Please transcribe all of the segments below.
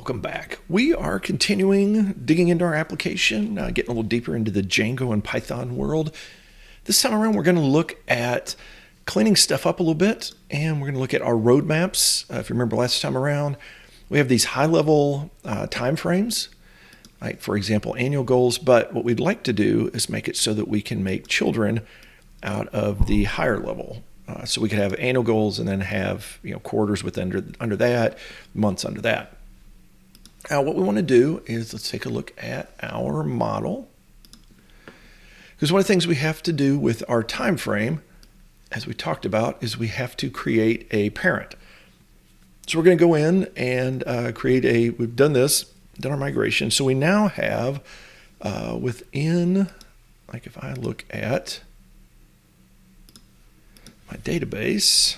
welcome back. We are continuing digging into our application, getting a little deeper into the Django and Python world. This time around, we're going to look at cleaning stuff up a little bit, and we're going to look at our roadmaps. If you remember last time around, we have these high-level time frames, like for example, annual goals, but what we'd like to do is make it so that we can make children out of the higher level. So we could have annual goals and then have quarters with under that, months under that. Now what we want to do is let's take a look at our model. Because one of the things we have to do with our time frame, as we talked about, is we have to create a parent. So we're going to go in and we've done our migration. So we now have within, like if I look at my database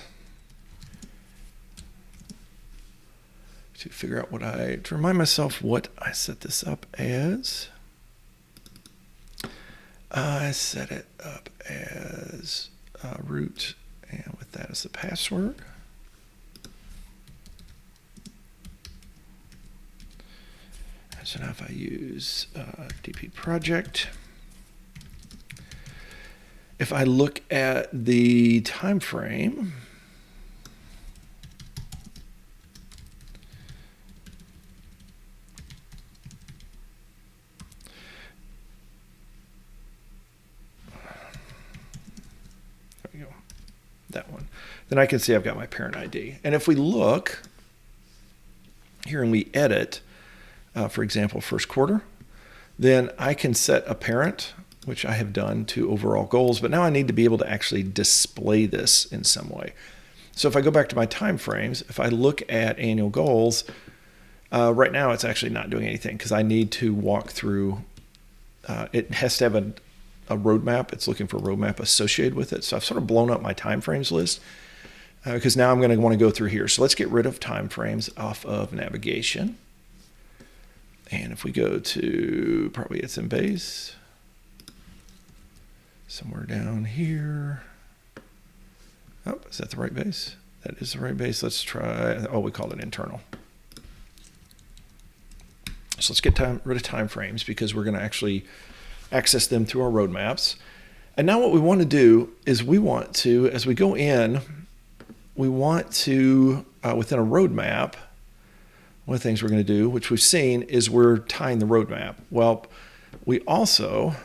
to figure out to remind myself what I set this up as. I set it up as root, and with that as the password. So now if I use DP project, if I look at the time frame, there we go, that one, then I can see I've got my parent ID. And if we look here and we edit, for example, first quarter, then I can set a parent, which I have done, to overall goals, but now I need to be able to actually display this in some way. So if I go back to my time frames, if I look at annual goals, right now it's actually not doing anything because I need to walk through, it has to have a roadmap. It's looking for a roadmap associated with it. So I've sort of blown up my time frames list because now I'm going to want to go through here. So let's get rid of time frames off of navigation. And if we go to, probably it's in base, somewhere down here. Oh, is that the right base? That is the right base. Let's try, we call it internal. So let's get rid of time frames because we're going to actually access them through our roadmaps. And now what we want to do is we want to, as we go in, we want to, within a roadmap, one of the things we're going to do, which we've seen, is we're tying the roadmap. Well, we also,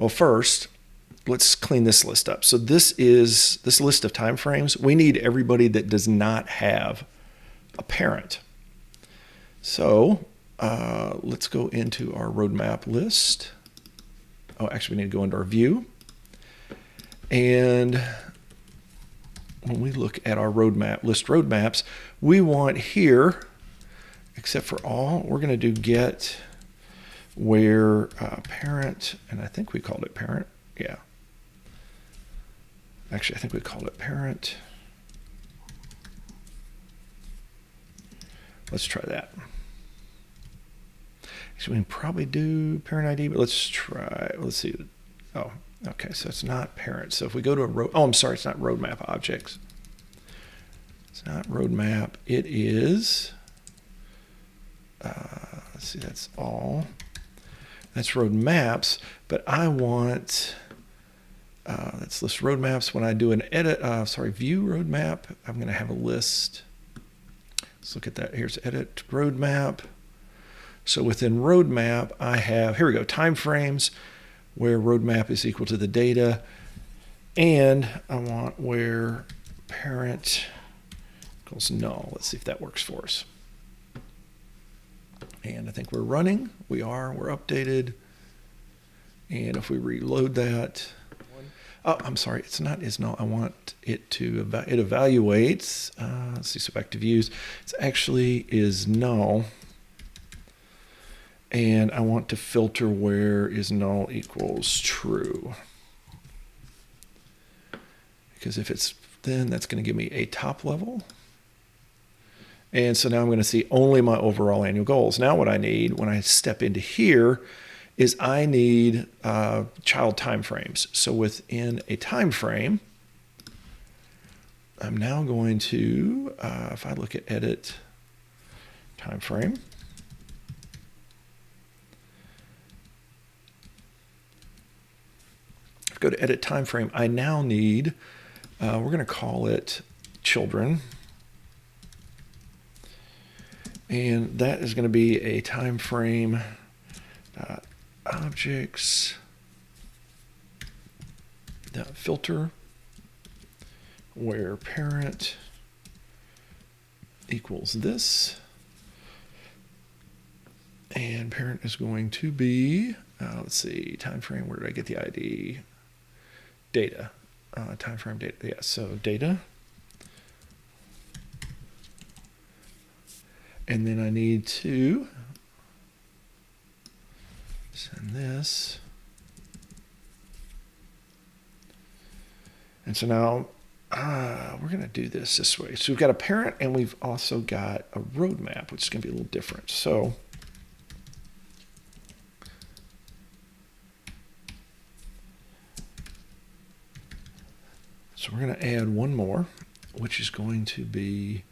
first, let's clean this list up. So this list of time frames. We need everybody that does not have a parent. So let's go into our roadmap list. Actually, we need to go into our view. And when we look at our roadmap, list roadmaps, we want here, except for all, we're going to do get where parent, and I think we called it parent. Yeah. Actually, I think we called it parent. Let's try that. Actually, we can probably do parent ID, but let's see. Oh, okay, so it's not parent. So if we go to I'm sorry, it's not roadmap objects. It's not roadmap. It is, let's see, that's all. That's roadmaps, but I want, let's list roadmaps. When I do an edit, view roadmap, I'm going to have a list. Let's look at that. Here's edit roadmap. So within roadmap, I have, here we go, time frames, where roadmap is equal to the data. And I want where parent equals null. Let's see if that works for us. And I think we're running. We're updated. And if we reload that, I'm sorry, it's not is null. I want it to, it evaluates, let's see, so back to views. It's actually is null. And I want to filter where is null equals true. Because if it's, then that's going to give me a top level. And so now I'm going to see only my overall annual goals. Now what I need when I step into here is I need child time frames. So within a time frame, I'm now going to, if I look at edit, time frame. Go to edit time frame. I now need, we're going to call it children. And that is going to be a time frame objects filter where parent equals this. And parent is going to be, let's see, time frame, where did I get the ID? Data, time frame data, yeah, so data. And then I need to send this. And so now we're going to do this way. So we've got a parent and we've also got a roadmap, which is going to be a little different. So we're going to add one more, which is going to be,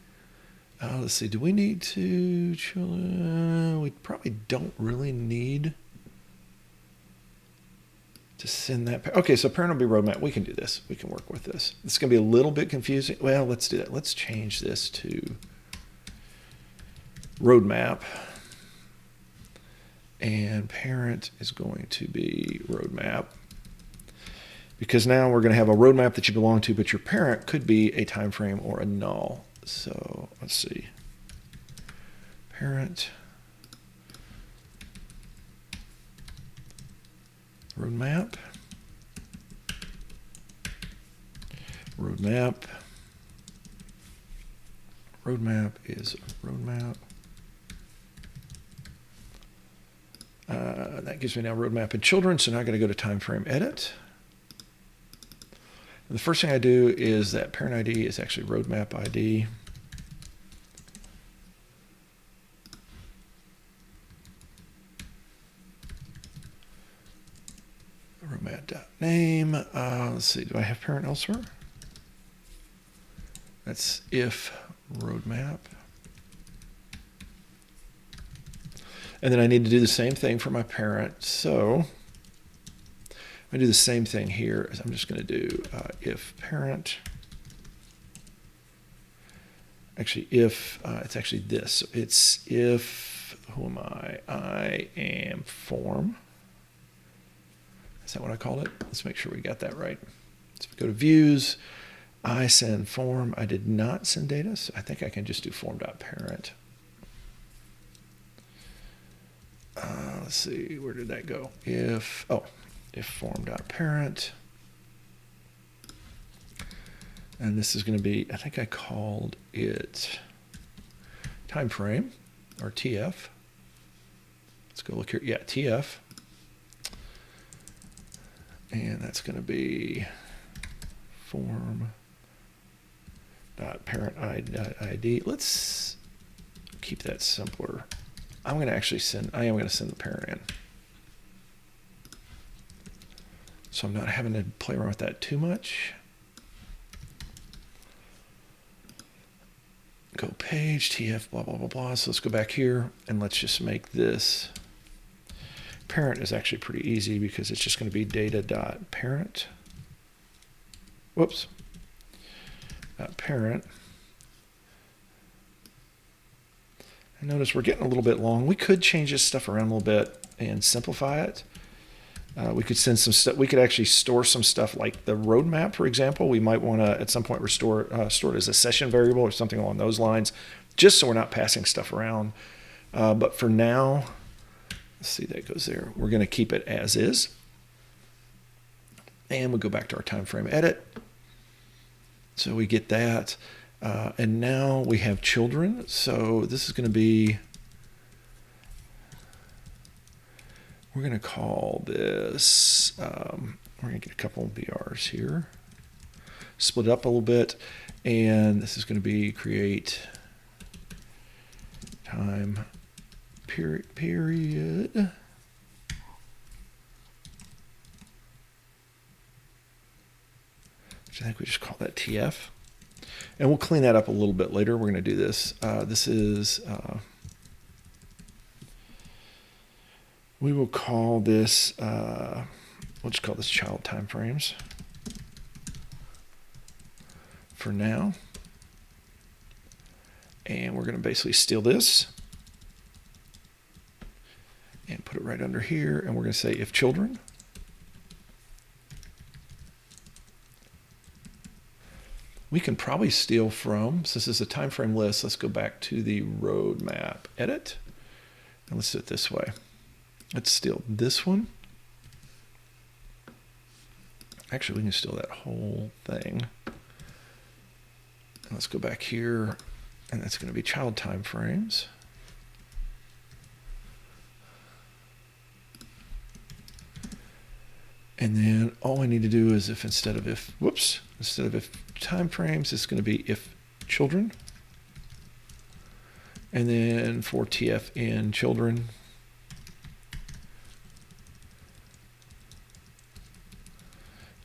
let's see, do we need to, we probably don't really need to send that. Okay, so parent will be roadmap. We can do this. We can work with this. It's going to be a little bit confusing. Well, let's do that. Let's change this to roadmap. And parent is going to be roadmap. Because now we're going to have a roadmap that you belong to, but your parent could be a time frame or a null. So let's see. Parent roadmap. Roadmap. Roadmap is roadmap. That gives me now roadmap and children. So now I got to go to time frame edit. And the first thing I do is that parent ID is actually roadmap ID. Roadmap.name. Let's see, do I have parent elsewhere? That's if roadmap. And then I need to do the same thing for my parent. So I do the same thing here. As I'm just going to do if parent. Actually, if it's actually this. So it's if, who am I? I am form. Is that what I called it? Let's make sure we got that right. So if we go to views, I send form. I did not send data, so I think I can just do form.parent. Let's see, where did that go? If form.parent. And this is going to be, I think I called it time frame or TF. Let's go look here. Yeah, TF. And that's going to be form.parent ID. Let's keep that simpler. I am going to send the parent in. So I'm not having to play around with that too much. Go page, TF, blah, blah, blah, blah. So let's go back here and let's just make this. Parent is actually pretty easy because it's just going to be data.parent. Whoops. Parent. And notice we're getting a little bit long. We could change this stuff around a little bit and simplify it. We could send some stuff. We could actually store some stuff like the roadmap, for example. We might want to at some point store it as a session variable or something along those lines, just so we're not passing stuff around. But for now, let's see, that goes there. We're going to keep it as is. And we'll go back to our time frame edit. So we get that. And now we have children. So this is going to be, we're going to call this, we're going to get a couple of BRs here. Split it up a little bit. And this is going to be create time period. Which I think we just call that TF. And we'll clean that up a little bit later. We're going to do this. This is We will call this, we'll just call this child timeframes for now. And we're going to basically steal this and put it right under here. And we're going to say if children. We can probably steal from, since this is a time frame list, let's go back to the roadmap edit. And let's do it this way. Let's steal this one. Actually, we can steal that whole thing. And let's go back here, and that's going to be child time frames. And then all I need to do is instead of if time frames, it's going to be if children. And then for TF in children,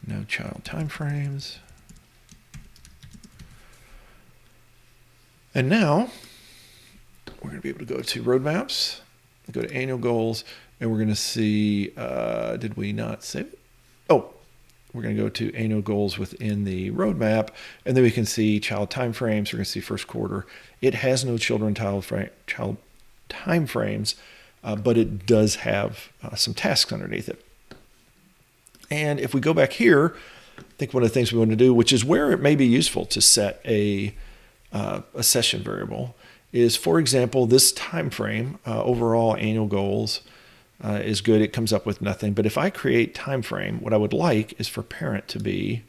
no child timeframes. And now we're going to be able to go to roadmaps, go to annual goals, and we're going to see, did we not save it? Oh, we're going to go to annual goals within the roadmap, and then we can see child timeframes. We're going to see first quarter. It has no child timeframes, but it does have some tasks underneath it. And if we go back here, I think one of the things we want to do, which is where it may be useful to set a session variable, is, for example, this time frame, overall annual goals is good. It comes up with nothing. But if I create time frame, what I would like is for parent to be,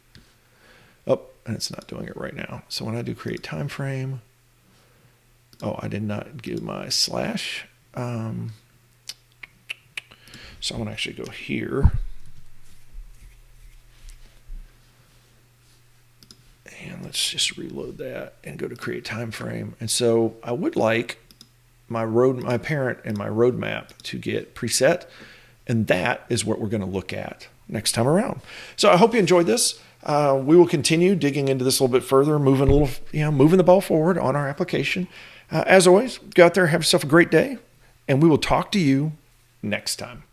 oh, and it's not doing it right now. So when I do create time frame, oh, I did not give my slash. So I'm going to actually go here. And let's just reload that and go to create time frame. And so I would like my parent and my roadmap to get preset. And that is what we're going to look at next time around. So I hope you enjoyed this. We will continue digging into this a little bit further, moving the ball forward on our application. As always, go out there, have yourself a great day, and we will talk to you next time.